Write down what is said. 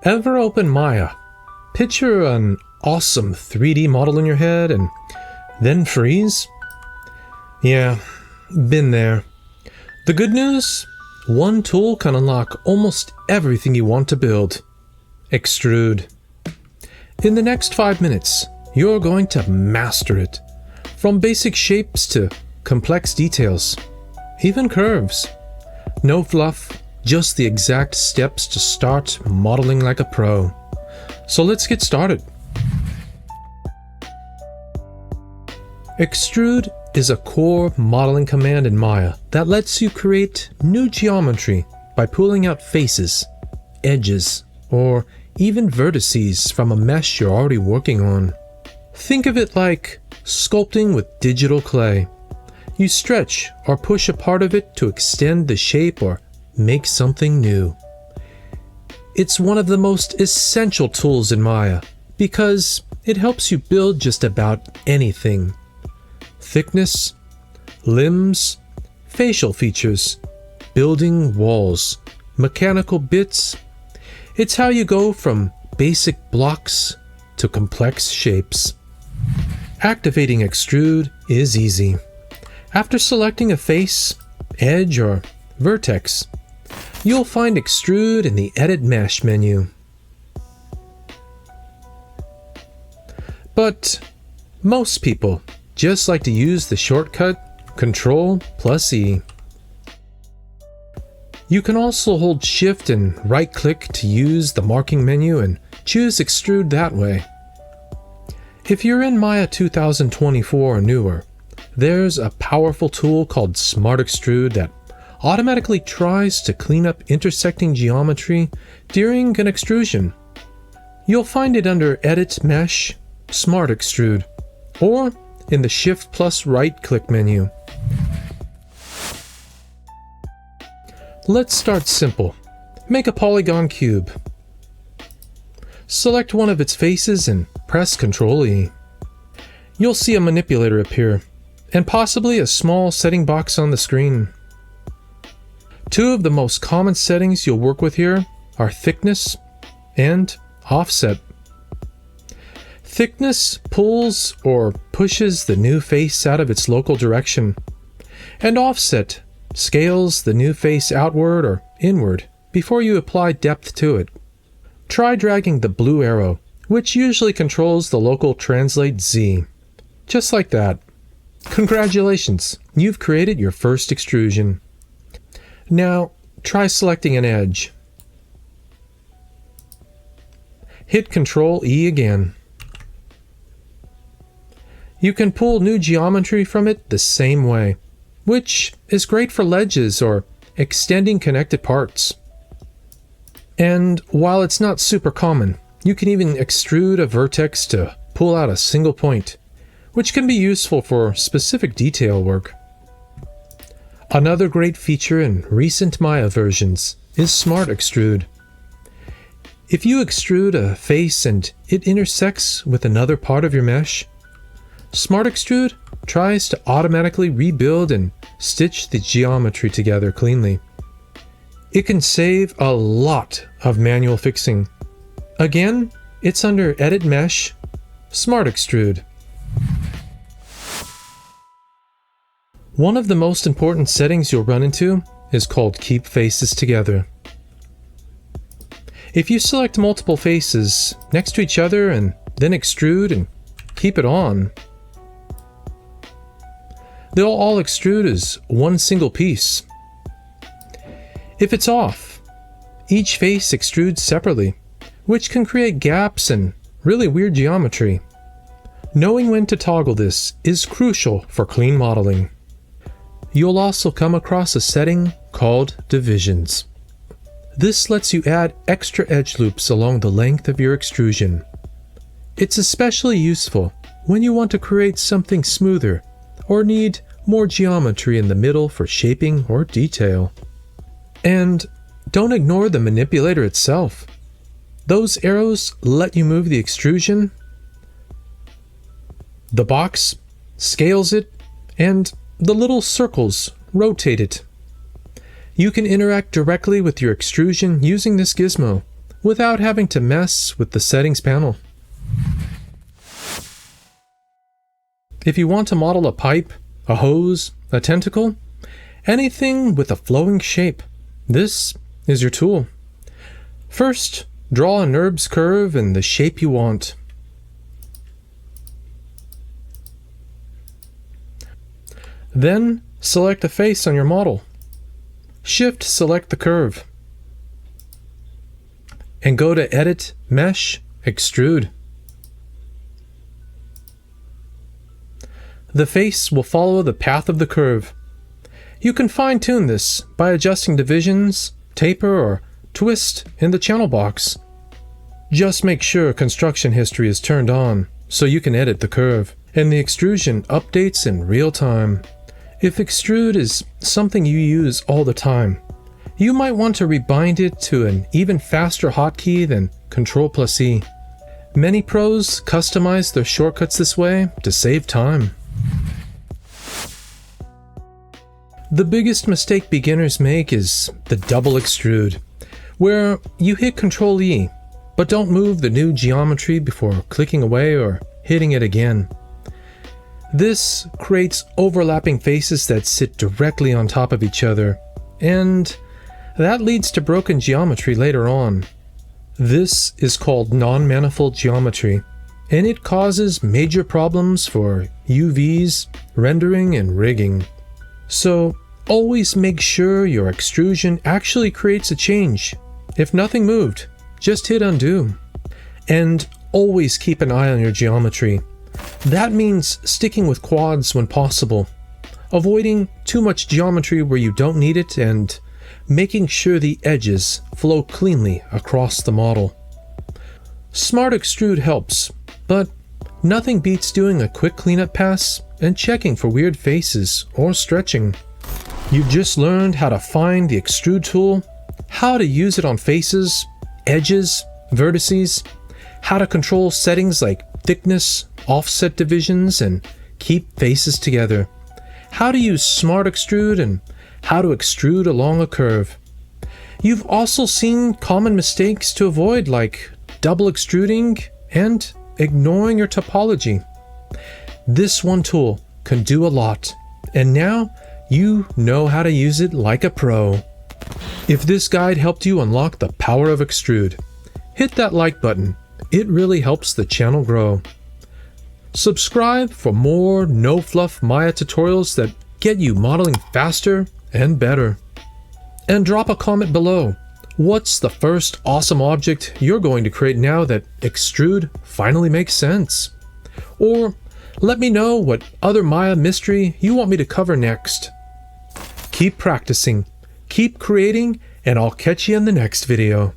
Ever open Maya? Picture an awesome 3D model in your head and then freeze? Yeah, been there. The good news? One tool can unlock almost everything you want to build. Extrude. In the next 5 minutes, you're going to master it. From basic shapes to complex details, even curves. No fluff, just the exact steps to start modeling like a pro. So let's get started. Extrude is a core modeling command in Maya that lets you create new geometry by pulling out faces, edges, or even vertices from a mesh you're already working on. Think of it like sculpting with digital clay. You stretch or push a part of it to extend the shape or make something new. It's one of the most essential tools in Maya because it helps you build just about anything. Thickness, limbs, facial features, building walls, mechanical bits. It's how you go from basic blocks to complex shapes. Activating Extrude is easy. After selecting a face, edge, or vertex, you'll find Extrude in the Edit Mesh menu. But most people just like to use the shortcut Ctrl+E. You can also hold Shift and right-click to use the marking menu and choose Extrude that way. If you're in Maya 2024 or newer, there's a powerful tool called Smart Extrude that automatically tries to clean up intersecting geometry during an extrusion. You'll find it under Edit Mesh, Smart Extrude, or in the Shift plus right-click menu. Let's start simple. Make a polygon cube. Select one of its faces and press Ctrl+E. You'll see a manipulator appear, and possibly a small setting box on the screen. Two of the most common settings you'll work with here are thickness and offset. Thickness pulls or pushes the new face out of its local direction, and offset scales the new face outward or inward before you apply depth to it. Try dragging the blue arrow, which usually controls the local translate Z. Just like that. Congratulations, you've created your first extrusion. Now, try selecting an edge. Hit Ctrl+E again. You can pull new geometry from it the same way, which is great for ledges or extending connected parts. And while it's not super common, you can even extrude a vertex to pull out a single point, which can be useful for specific detail work. Another great feature in recent Maya versions is Smart Extrude. If you extrude a face and it intersects with another part of your mesh, Smart Extrude tries to automatically rebuild and stitch the geometry together cleanly. It can save a lot of manual fixing. Again, it's under Edit Mesh, Smart Extrude. One of the most important settings you'll run into is called Keep Faces Together. If you select multiple faces next to each other and then extrude and keep it on, they'll all extrude as one single piece. If it's off, each face extrudes separately, which can create gaps and really weird geometry. Knowing when to toggle this is crucial for clean modeling. You'll also come across a setting called Divisions. This lets you add extra edge loops along the length of your extrusion. It's especially useful when you want to create something smoother or need more geometry in the middle for shaping or detail. And don't ignore the manipulator itself. Those arrows let you move the extrusion, the box scales it, and the little circles rotate it. You can interact directly with your extrusion using this gizmo, without having to mess with the settings panel. If you want to model a pipe, a hose, a tentacle, anything with a flowing shape, this is your tool. First, draw a NURBS curve in the shape you want. Then, select a face on your model. Shift-select the curve. And go to Edit, Mesh, Extrude. The face will follow the path of the curve. You can fine-tune this by adjusting divisions, taper, or twist in the channel box. Just make sure construction history is turned on so you can edit the curve, and the extrusion updates in real time. If extrude is something you use all the time, you might want to rebind it to an even faster hotkey than Ctrl+E. Many pros customize their shortcuts this way to save time. The biggest mistake beginners make is the double extrude, where you hit Ctrl+E, but don't move the new geometry before clicking away or hitting it again. This creates overlapping faces that sit directly on top of each other, and that leads to broken geometry later on. This is called non-manifold geometry, and it causes major problems for UVs, rendering, and rigging. So always make sure your extrusion actually creates a change. If nothing moved, just hit undo. And always keep an eye on your geometry. That means sticking with quads when possible, avoiding too much geometry where you don't need it, and making sure the edges flow cleanly across the model. Smart Extrude helps, but nothing beats doing a quick cleanup pass and checking for weird faces or stretching. You just learned how to find the extrude tool, how to use it on faces, edges, vertices, how to control settings like thickness, offset divisions, and keep faces together, how to use Smart Extrude, and how to extrude along a curve. You've also seen common mistakes to avoid, like double extruding and ignoring your topology. This one tool can do a lot, and now you know how to use it like a pro. If this guide helped you unlock the power of extrude, hit that like button. It really helps the channel grow. Subscribe for more no-fluff Maya tutorials that get you modeling faster and better. And drop a comment below. What's the first awesome object you're going to create now that extrude finally makes sense? Or let me know what other Maya mystery you want me to cover next. Keep practicing, keep creating, and I'll catch you in the next video.